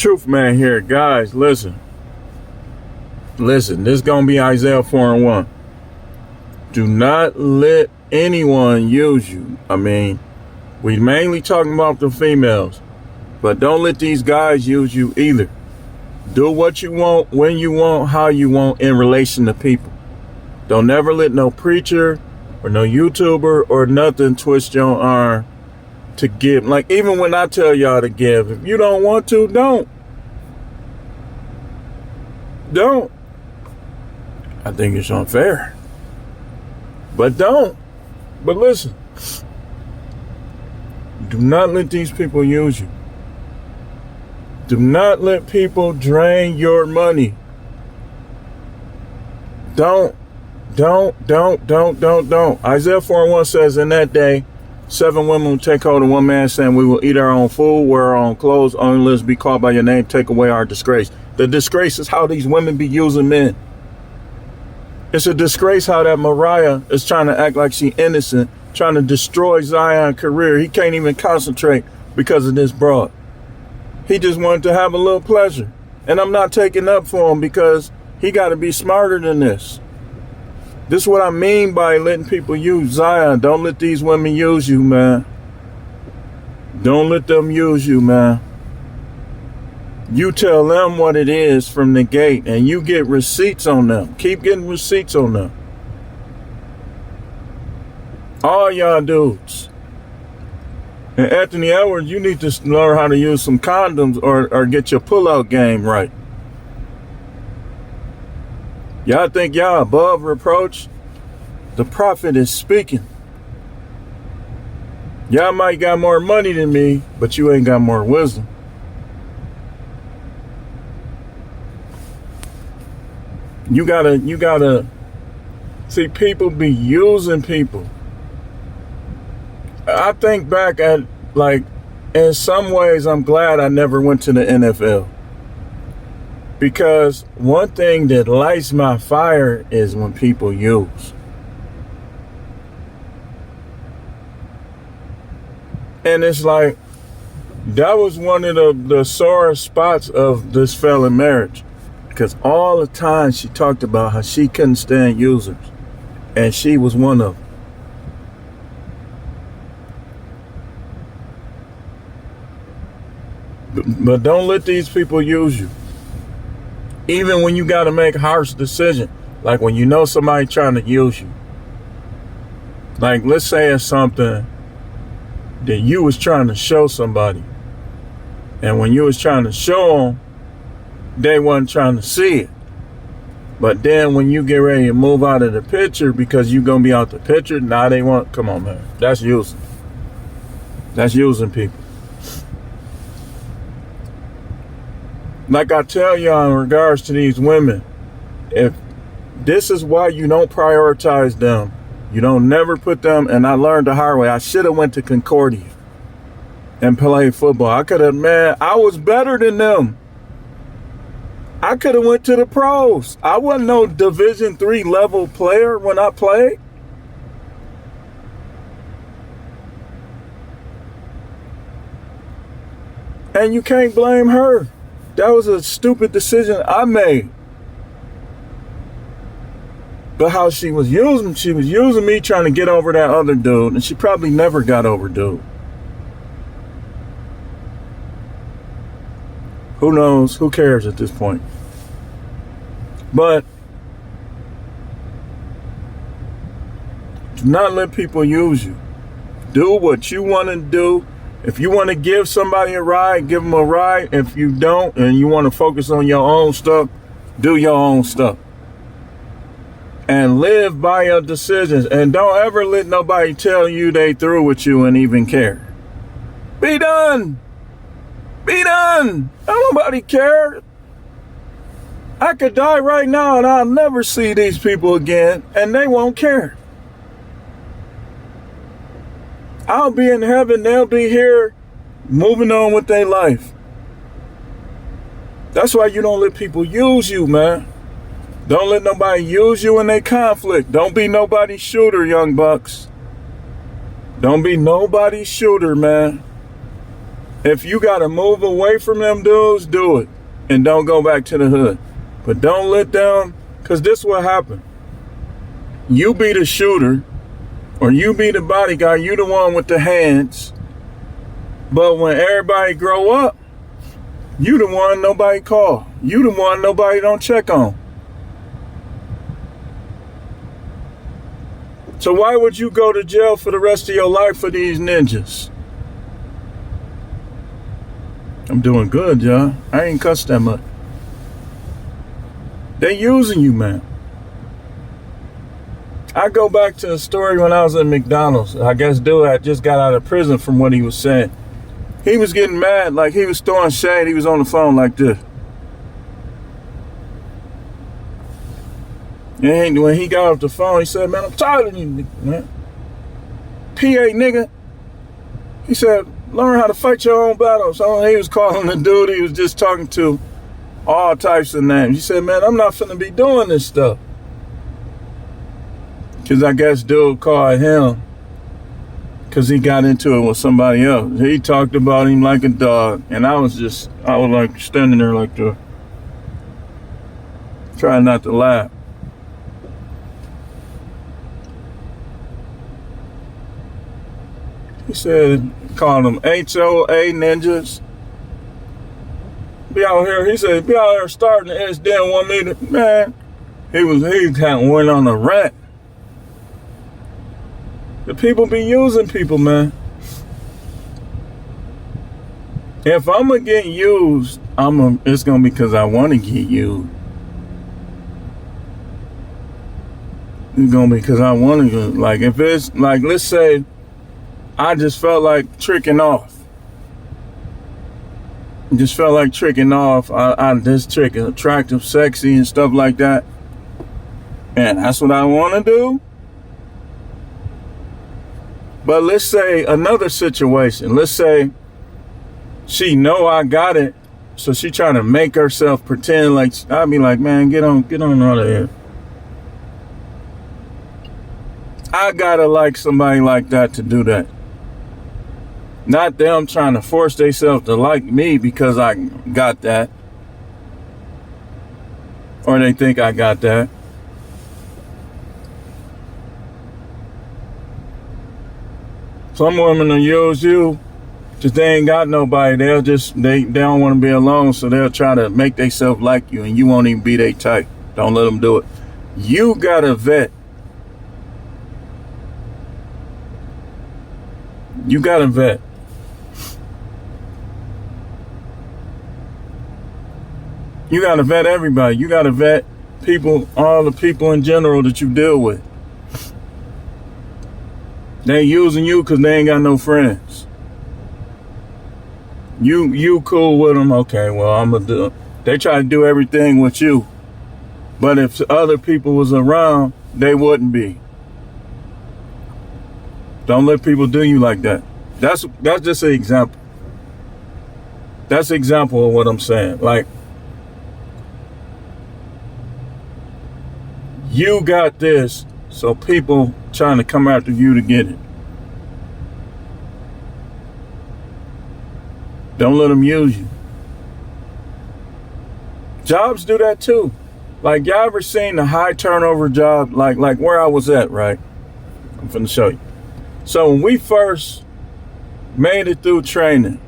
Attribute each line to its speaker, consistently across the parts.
Speaker 1: Truth man here, guys. Listen, this is gonna be Isaiah 4:1. Do not let anyone use you. I mean, we mainly talking about the females, but don't let these guys use you either. Do what you want, when you want, how you want in relation to people. Don't never let no preacher or no YouTuber or nothing twist your arm to give. Like, even when I tell y'all to give, if you don't want to, don't. Don't. I think it's unfair. But don't. But listen. Do not let these people use you. Do not let people drain your money. Don't. Isaiah 4:1 says, in that day, 7 women will take hold of one man, saying, we will eat our own food, wear our own clothes, only let us be called by your name, take away our disgrace. The disgrace is how these women be using men. It's a disgrace how that Mariah is trying to act like she innocent, trying to destroy Zion's career. He can't even concentrate because of this broad. He just wanted to have a little pleasure. And I'm not taking up for him because he got to be smarter than this. This is what I mean by letting people use Zion. Don't let these women use you, man. Don't let them use you, man. You tell them what it is from the gate and you get receipts on them. Keep getting receipts on them. All y'all dudes. And Anthony Edwards, you need to learn how to use some condoms or get your pull-out game right. Y'all think y'all above reproach? The prophet is speaking. Y'all might got more money than me, but you ain't got more wisdom. You gotta see, people be using people. I think back at, like, in some ways, I'm glad I never went to the NFL. Because one thing that lights my fire is when people use. And it's like, that was one of the sore spots of this failing marriage. Because all the time she talked about how she couldn't stand users. And she was one of them. But don't let these people use you. Even when you got to make harsh decisions. Like when you know somebody trying to use you. Like, let's say it's something that you was trying to show somebody. And when you was trying to show them, they wasn't trying to see it. But then when you get ready to move out of the picture because you going to be out the picture, now they want, come on, man. That's using. That's using people. Like I tell y'all in regards to these women, if this is why you don't prioritize them, you don't never put them, and I learned the hard way. I should have went to Concordia and played football. I could have, man, I was better than them. I could have went to the pros. I wasn't no Division III level player when I played. And you can't blame her. That was a stupid decision I made. But how she was using me trying to get over that other dude, and she probably never got over dude. Who knows? Who cares at this point? But do not let people use you. Do what you want to do. If you want to give somebody a ride, give them a ride. If you don't, and you want to focus on your own stuff, do your own stuff. And live by your decisions. And don't ever let nobody tell you they through with you and even care. Be done. Be done. Don't nobody care. I could die right now and I'll never see these people again and they won't care. I'll be in heaven. They'll be here moving on with their life. That's why you don't let people use you, man. Don't let nobody use you in their conflict. Don't be nobody's shooter, young bucks. Don't be nobody's shooter, man. If you got to move away from them dudes, do it. And don't go back to the hood. But don't let them, because this will happen. You be the shooter, or you be the bodyguard, you the one with the hands. But when everybody grow up, you the one nobody call. You the one nobody don't check on. So why would you go to jail for the rest of your life for these ninjas? I'm doing good, y'all. I ain't cussed that much. They using you, man. I go back to the story when I was at McDonald's. I guess dude had just got out of prison from what he was saying. He was getting mad, like he was throwing shade. He was on the phone like this. And when he got off the phone, he said, man, I'm tired of you, man. PA nigga. He said, learn how to fight your own battles. So he was calling the dude he was just talking to all types of names. He said, man, I'm not finna be doing this stuff. Because I guess dude called him because he got into it with somebody else. He talked about him like a dog. And I was like standing there like the, trying not to laugh. He said, called them HOA ninjas. Be out here, he said, be out here starting the S damn 1 meter. Man, he kind of went on a rant. The people be using people, man. If I'm gonna get used, it's gonna be because I want to get used. It's gonna be because I want to. Like if it's like, let's say, I just felt like tricking off. Just felt like tricking off. I this trick is attractive, sexy, and stuff like that. And that's what I want to do. But let's say another situation. Let's say she know I got it, so she trying to make herself pretend like, I'd be like, man, get on out of here. I gotta like somebody like that to do that. Not them trying to force themselves to like me because I got that. Or they think I got that. Some women will use you because they ain't got nobody. They don't want to be alone, so they'll try to make themselves like you, and you won't even be their type. Don't let them do it. You gotta vet. You gotta vet. You gotta vet everybody. You gotta vet people, all the people in general that you deal with. They using you because they ain't got no friends. You cool with them? Okay, well, I'm gonna do. They try to do everything with you, but if other people was around, they wouldn't be. Don't let people do you like that. That's just an example. That's an example of what I'm saying. Like, you got this, so people trying to come after you to get it. Don't let them use you. Jobs do that too. Like, y'all ever seen the high turnover job, like where I was at, right? I'm finna show you. So when we first made it through training,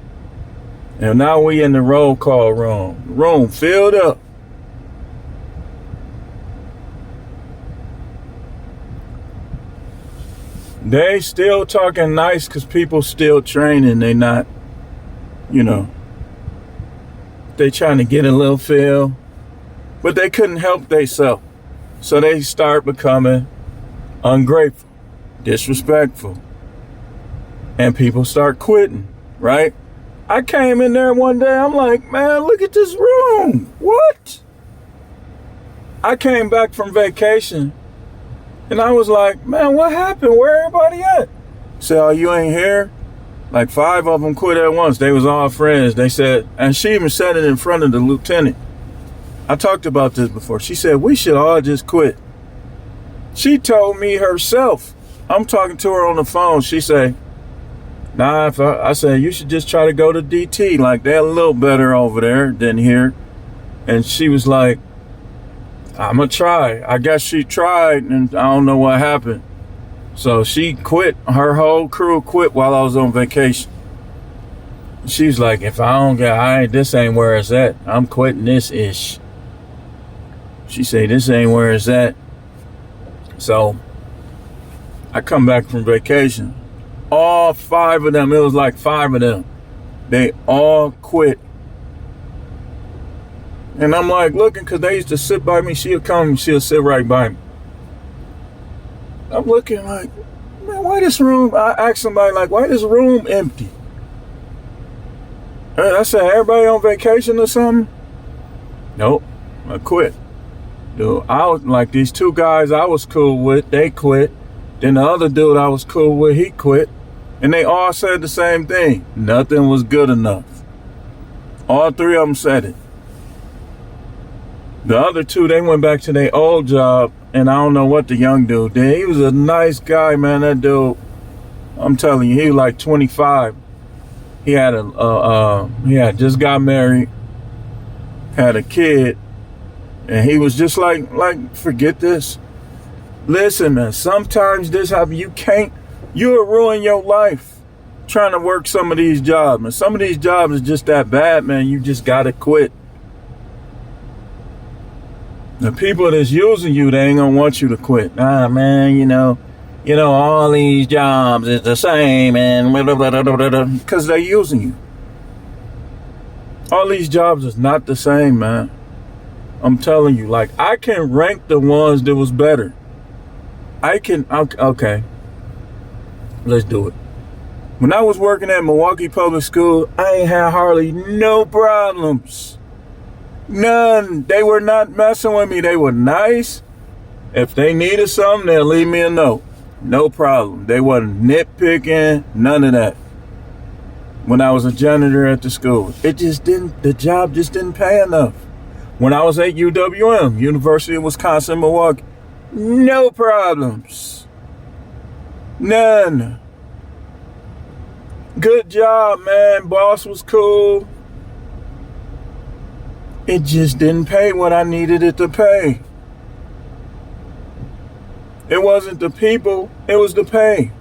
Speaker 1: and now we in the roll call room filled up. They still talking nice because people still training. They not, they trying to get a little feel, but they couldn't help themselves. So they start becoming ungrateful, disrespectful, and people start quitting, right? I came in there one day, I'm like, man, look at this room. What? I came back from vacation and I was like, man, what happened? Where everybody at? Said, oh, you ain't here? Like 5 of them quit at once. They was all friends. They said, and she even said it in front of the lieutenant. I talked about this before. She said, we should all just quit. She told me herself. I'm talking to her on the phone. She said, Nah, if I said, you should just try to go to DT. Like, they're a little better over there than here. And she was like, I'm going to try. I guess she tried, and I don't know what happened. So she quit. Her whole crew quit while I was on vacation. She's like, if I don't get, this ain't where it's at. I'm quitting this ish. She said, this ain't where it's at. So I come back from vacation. All 5 of them, it was like 5 of them, they all quit. And I'm like looking, because they used to sit by me. She'll come and she'll sit right by me. I'm looking like, man, why this room? I asked somebody, like, why this room empty? And I said, everybody on vacation or something? Nope, I quit. Dude, I was like, these 2 guys I was cool with, they quit. Then the other dude I was cool with, he quit. And they all said the same thing. Nothing was good enough. All 3 of them said it. The other 2, they went back to their old job, and I don't know what the young dude did. He was a nice guy, man. That dude, I'm telling you, he was like 25. He had he had just got married, had a kid, and he was just like, forget this. Listen, man, sometimes this happens. You'll ruin your life trying to work some of these jobs, man. Some of these jobs is just that bad, man. You just gotta quit. The people that's using you, they ain't gonna want you to quit. Nah, man, you know, all these jobs is the same, and because they're using you. All these jobs is not the same, man. I'm telling you, like, I can rank the ones that was better. Okay, let's do it. When I was working at Milwaukee Public School, I ain't had hardly no problems. None. They were not messing with me. They were nice. If they needed something, they'll leave me a note. No problem. They wasn't nitpicking, none of that. When I was a janitor at the school, the job just didn't pay enough. When I was at UWM, University of Wisconsin, Milwaukee, no problems. None. Good job, man. Boss was cool. It just didn't pay what I needed it to pay. It wasn't the people, it was the pay.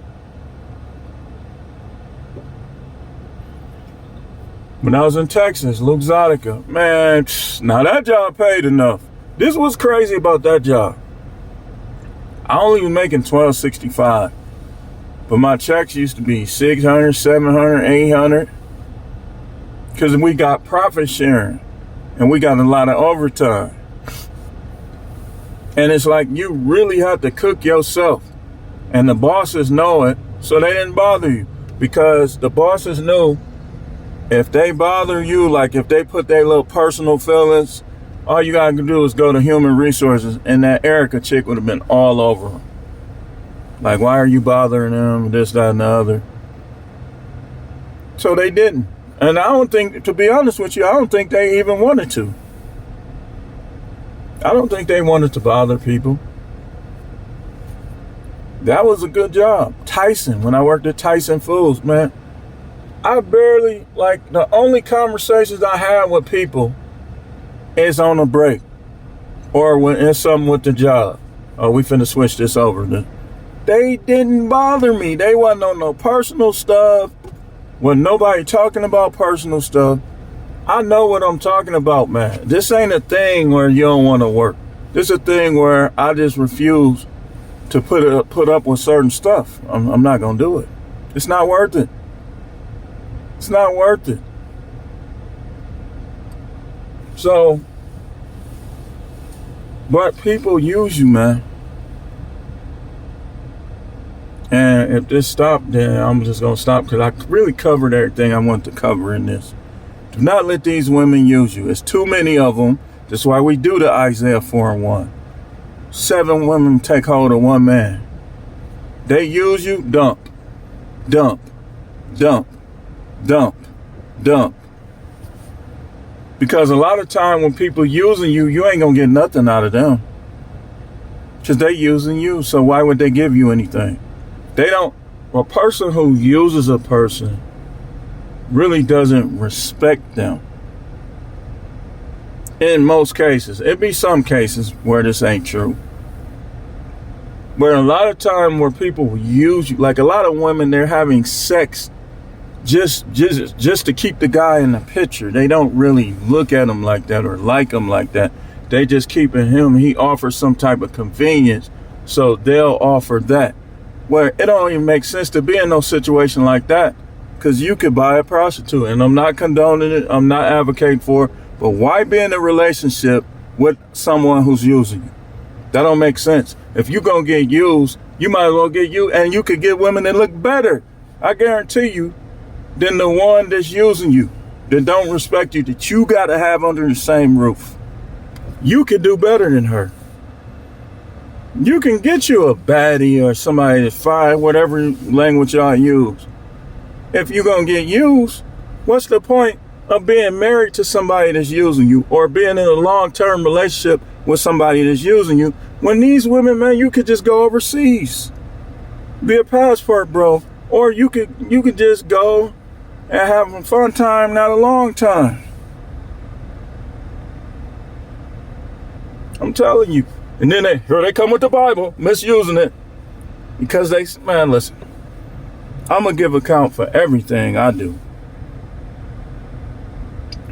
Speaker 1: When I was in Texas, Luxottica, man, now that job paid enough. This was crazy about that job. I only was making $12.65, but my checks used to be $600, $700, $800, because we got profit sharing. And we got a lot of overtime. And it's like you really have to cook yourself. And the bosses know it, so they didn't bother you. Because the bosses knew if they bother you, like if they put their little personal feelings, all you gotta do is go to human resources, and that Erica chick would have been all over them. Like, why are you bothering them, this, that, and the other? So they didn't. And I don't think, to be honest with you, I don't think they even wanted to. I don't think they wanted to bother people. That was a good job. Tyson, when I worked at Tyson Foods, man, I barely, like, the only conversations I had with people is on a break or when it's something with the job. Oh, we finna switch this over. They didn't bother me. They wasn't on no personal stuff. When nobody talking about personal stuff. I know what I'm talking about, man. This ain't a thing where you don't want to work. This is a thing where I just refuse to put up with certain stuff. I'm not gonna do it. It's not worth it. It's not worth it. So, but people use you, man. And if this stopped, then I'm just going to stop, because I really covered everything I want to cover in this. Do not let these women use you. It's too many of them. That's why we do the Isaiah 4:1. 7 women take hold of 1 man. They use you, dump, dump, dump, dump, dump. Because a lot of time when people using you, you ain't going to get nothing out of them. Because they using you, so why would they give you anything? They don't, A person who uses a person really doesn't respect them. In most cases. It'd be some cases where this ain't true. But a lot of time where people use you, like a lot of women, they're having sex just to keep the guy in the picture. They don't really look at him like that or like him like that. They just keeping him. He offers some type of convenience, so they'll offer that. Where it don't even make sense to be in no situation like that, because you could buy a prostitute, and I'm not condoning it. I'm not advocating for it. But why be in a relationship with someone who's using you? That don't make sense. If you're going to get used, you might as well get you, and you could get women that look better, I guarantee you, than the one that's using you, that don't respect you, that you got to have under the same roof. You could do better than her. You can get you a baddie or somebody that's fine, whatever language y'all use. If you're going to get used, what's the point of being married to somebody that's using you, or being in a long-term relationship with somebody that's using you, when these women, man, you could just go overseas, be a passport bro, or you could just go and have a fun time, not a long time. I'm telling you. And then here they come with the Bible, misusing it, because man, listen, I'm gonna give account for everything I do.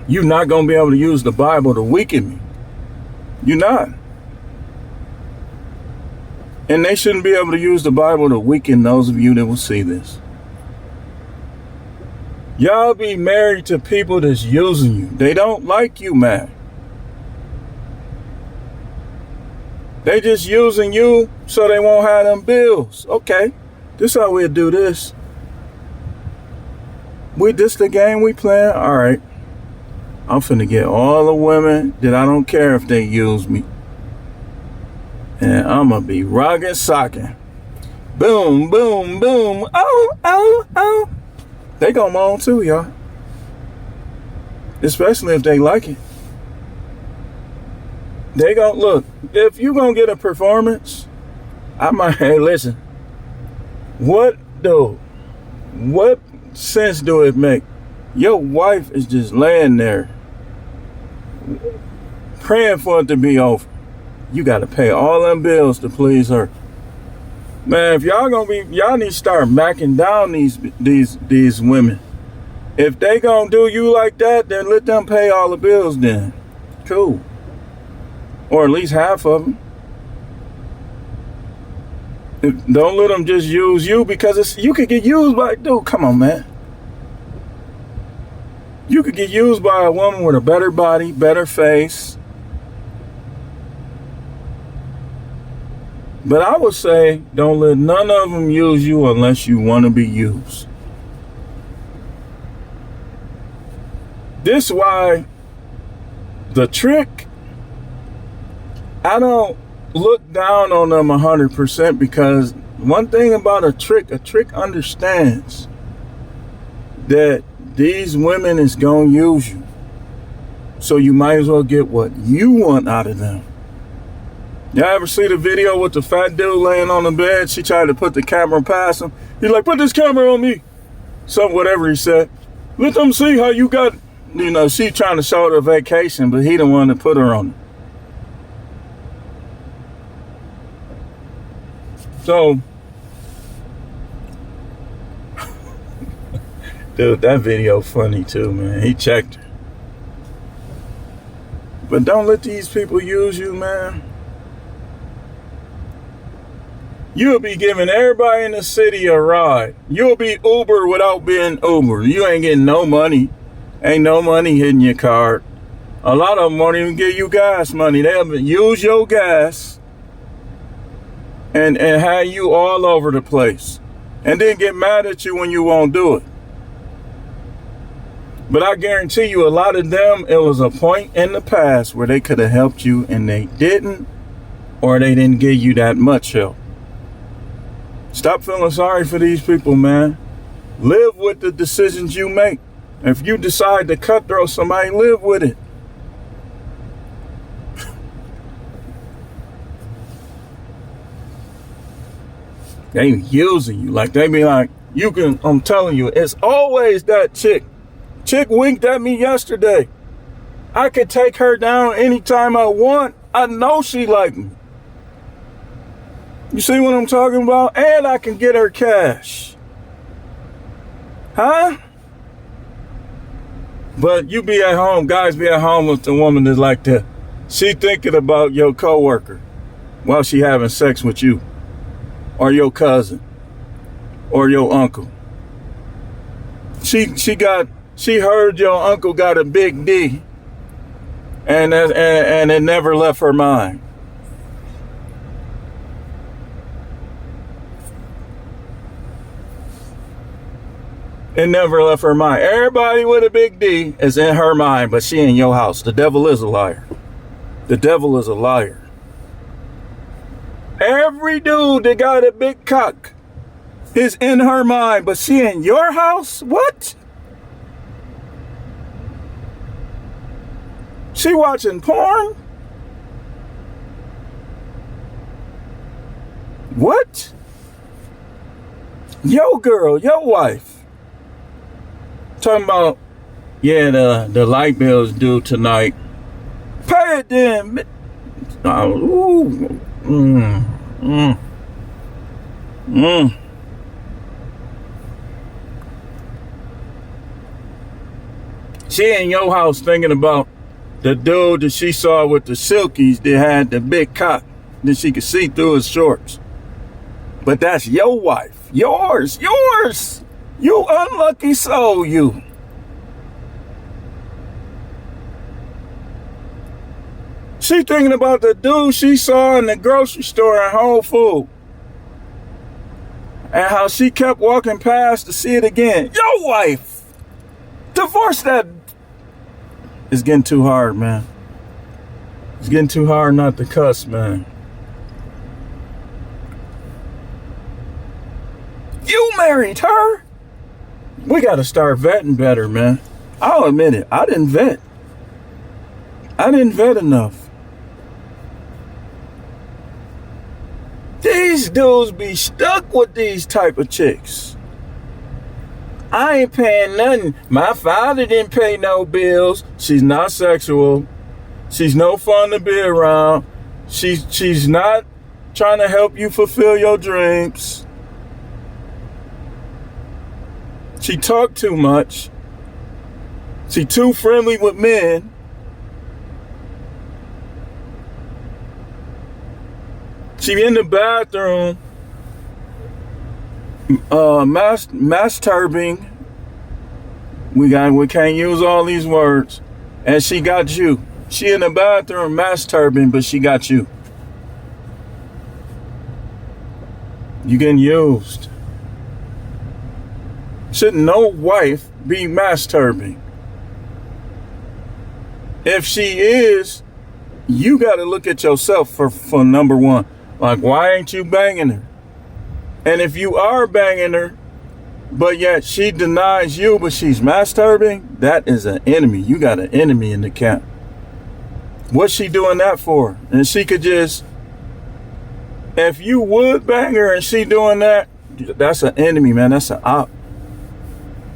Speaker 1: You're not going to be able to use the Bible to weaken me. You're not. And they shouldn't be able to use the Bible to weaken those of you that will see this. Y'all be married to people that's using you. They don't like you, man. They just using you so they won't have them bills. Okay, this how we'll do this. This the game we playing? All right. I'm finna get all the women that I don't care if they use me. And I'm gonna be rocking, socking. Boom, boom, boom. Oh, oh, oh. They gonna moan too, y'all. Especially if they like it. They gonna, look, if you gonna get a performance, I might, hey, listen. What sense do it make? Your wife is just laying there praying for it to be over. You got to pay all them bills to please her. Man, if y'all need to start macking down these women. If they gonna do you like that, then let them pay all the bills then. Cool. Or at least half of them. Don't let them just use you, because you could get used by, dude, come on, man. You could get used by a woman with a better body, better face. But I would say, don't let none of them use you unless you want to be used. This is why the trick, I don't look down on them 100%, because one thing about a trick understands that these women is gonna use you. So you might as well get what you want out of them. Y'all ever see the video with the fat dude laying on the bed? She tried to put the camera past him. He's like, put this camera on me. Whatever he said. Let them see how you got, she trying to show her vacation, but he the one that put her on it. So, dude, that video funny too, man. He checked her. But don't let these people use you, man. You'll be giving everybody in the city a ride. You'll be Uber without being Uber. You ain't getting no money. Ain't no money hitting your card. A lot of them won't even give you gas money. They'll use your gas and have you all over the place. And then get mad at you when you won't do it. But I guarantee you, a lot of them, it was a point in the past where they could have helped you and they didn't, or they didn't give you that much help. Stop feeling sorry for these people, man. Live with the decisions you make. If you decide to cutthroat somebody, live with it. They using you. Like, they be like, I'm telling you, it's always that chick. Chick winked at me yesterday. I could take her down anytime I want. I know she like me. You see what I'm talking about? And I can get her cash. Huh? But you be at home, guys be at home with the woman that's like that. She thinking about your coworker while she having sex with you, or your cousin, or your uncle. She heard your uncle got a big D, and it never left her mind. It never left her mind. Everybody with a big D is in her mind, but she in your house. The devil is a liar. The devil is a liar. Every dude that got a big cock is in her mind, but she in your house? What? She watching porn? What? Yo girl, your wife. Talking about, yeah, the light bill's due tonight. Pay it then. She in your house thinking about the dude that she saw with the silkies that had the big cock that she could see through his shorts. But that's your wife. Yours. You unlucky soul, you. She thinking about the dude she saw in the grocery store at Whole Foods. And how she kept walking past to see it again. Your wife. Divorce that. It's getting too hard, man. It's getting too hard not to cuss, man. You married her? We got to start vetting better, man. I'll admit it. I didn't vet enough. These dudes be stuck with these type of chicks. I ain't paying nothing. My father didn't pay no bills. She's not sexual. She's no fun to be around. She's not trying to help you fulfill your dreams. She talk too much. She too friendly with men. She in the bathroom, masturbating. We can't use all these words. And she got you. She in the bathroom masturbating, but she got you. You getting used. Shouldn't no wife be masturbating? If she is, you got to look at yourself for number one. Like, why ain't you banging her? And if you are banging her, but yet she denies you, but she's masturbating, that is an enemy. You got an enemy in the camp. What's she doing that for? And she could just, if you would bang her and she doing that, that's an enemy, man. That's an op.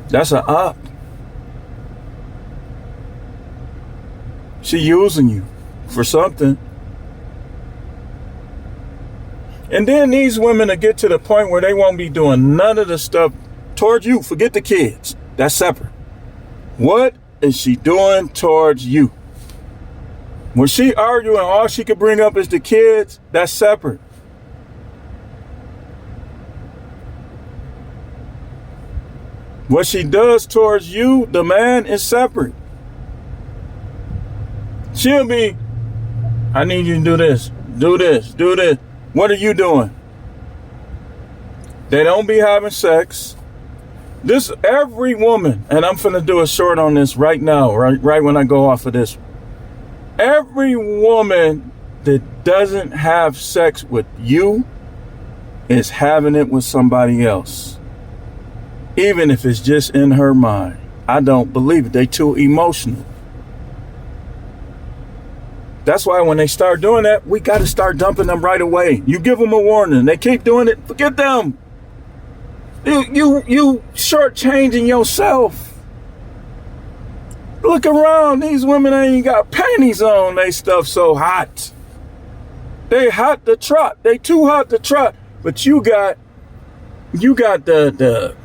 Speaker 1: That's an op. She using you for something. And then these women will get to the point where they won't be doing none of the stuff towards you. Forget the kids. That's separate. What is she doing towards you? When she arguing, all she could bring up is the kids. That's separate. What she does towards you, the man, is separate. She'll be, I need you to do this, do this, do this. What are you doing? They don't be having sex. This, every woman, and I'm finna do a short on this right now, right when I go off of this. Every woman that doesn't have sex with you is having it with somebody else. Even if it's just in her mind. I don't believe it. They too emotional. That's why when they start doing that, we got to start dumping them right away. You give them a warning. They keep doing it. Forget them. You shortchanging yourself. Look around. These women ain't got panties on. They stuff so hot. They hot to trot. They too hot to trot. But you got the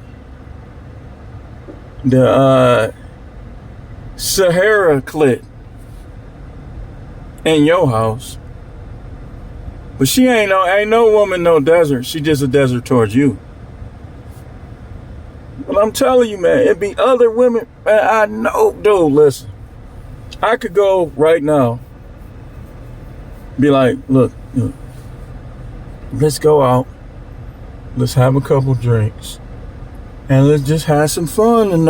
Speaker 1: Sahara clit in your house. But she ain't no woman, no desert. She just a desert towards you. But I'm telling you, man, it be other women. Man, I know, dude, listen. I could go right now. Be like, look, let's go out. Let's have a couple drinks. And let's just have some fun tonight.